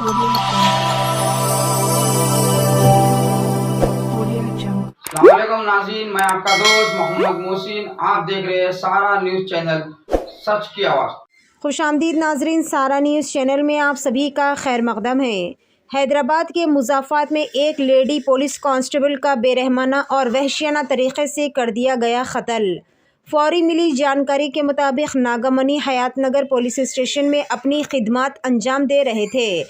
अस्सलामुअलैकुम नाज़रीन, मैं आपका दोस्त मोहम्मद मोहसिन। आप देख रहे हैं सारा न्यूज़ चैनल, सच की आवाज़। खुशामदीद नाजरीन, सारा न्यूज़ चैनल में आप सभी का खैर मकदम है। हैदराबाद के मुज़ाफ़ात में एक लेडी पुलिस कांस्टेबल का बेरहमाना और वहशियाना तरीक़े से कर दिया गया कत्ल। फौरी मिली जानकारी के मुताबिक नागामनी हयात नगर पुलिस स्टेशन में अपनी खिदमत अंजाम दे रहे थे।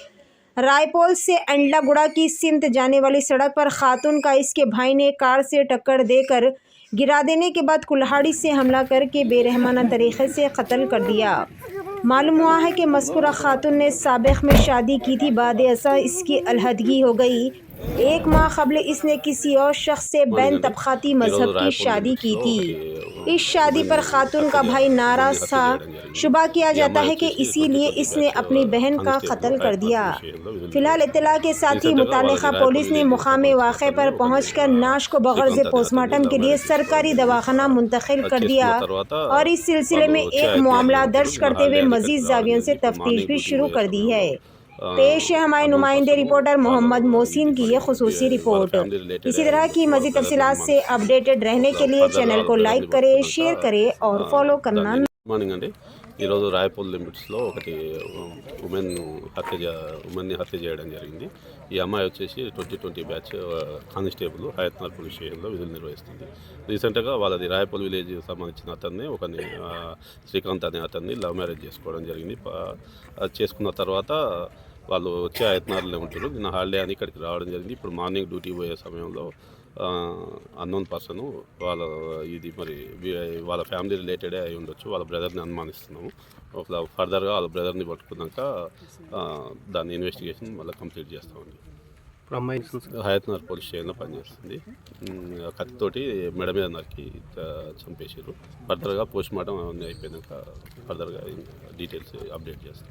रायपोल से अंडलागुड़ा की सिमत जाने वाली सड़क पर खातून का इसके भाई ने कार से टक्कर देकर गिरा देने के बाद कुल्हाड़ी से हमला करके बेरहमाना तरीक़े से कत्ल कर दिया। मालूम हुआ है कि मज़कूरा खातून ने साबिक़ में शादी की थी, बाद ऐसा इसकी अलहदगी हो गई। एक माह कबल इसने किसी और शख्स से बैन तबक़ाती मजहब की शादी की थी। इस शादी पर खातून का भाई नाराज़ था। शुबा किया जाता है कि इसीलिए इसने अपनी बहन का कत्ल कर दिया। फिलहाल इत्तला के साथ ही मुतालिका पुलिस ने मुकाम वाक़े पर पहुंचकर नाश को बग़र्ज़ पोस्टमार्टम के लिए सरकारी दवाखाना मुंतकिल कर दिया और इस सिलसिले में एक मामला दर्ज करते हुए मज़ीद ज़ावियों से तफ्तीश भी शुरू कर दी है। पेश है हमारे नुमाइंदे रिपोर्टर मोहम्मद मोहसिन की ये खुसूसी रिपोर्ट। इसी तरह की मज़ीद तफसीलात से अपडेटेड रहने के लिए चैनल को लाइक करें, शेयर करें और फॉलो करना। మార్నింగ్ అండి ఈరోజు రాయపూల్ లిమిట్స్లో ఒకటి ఉమెన్ని హత్య చేయడం జరిగింది. ఈ అమ్మాయి వచ్చేసి 2020 బ్యాచ్ కానిస్టేబుల్ హయత్నగర్ పోలీస్ స్టేషన్లో విధులు నిర్వహిస్తుంది. రీసెంట్గా వాళ్ళది రాయపూల్ విలేజ్ సంబంధించిన అతన్ని ఒకరిని శ్రీకాంత్ అనే అతన్ని లవ్ మ్యారేజ్ చేసుకోవడం జరిగింది. చేసుకున్న తర్వాత వాళ్ళు వచ్చే హయత్నగర్లో ఉంటారు. నిన్న హాలిడే అని ఇక్కడికి రావడం జరిగింది. ఇప్పుడు మార్నింగ్ డ్యూటీ పోయే సమయంలో అన్నోన్ పర్సన్ ఇది మరి వాళ్ళ ఫ్యామిలీ రిలేటెడే అయి ఉండొచ్చు, వాళ్ళ బ్రదర్ని అనుమానిస్తున్నాము. ఫర్దర్గా వాళ్ళ బ్రదర్ని పట్టుకున్నాక దాని ఇన్వెస్టిగేషన్ మళ్ళీ కంప్లీట్ చేస్తామండి. హయత్నగర్ పోలీస్ స్టేషన్లో పనిచేస్తుంది. కత్తితోటి మెడ మీద నరికి చంపేసారు. ఫర్దర్గా పోస్ట్ మార్టం అవన్నీ అయిపోయినాక ఫర్దర్గా డీటెయిల్స్ అప్డేట్ చేస్తాం.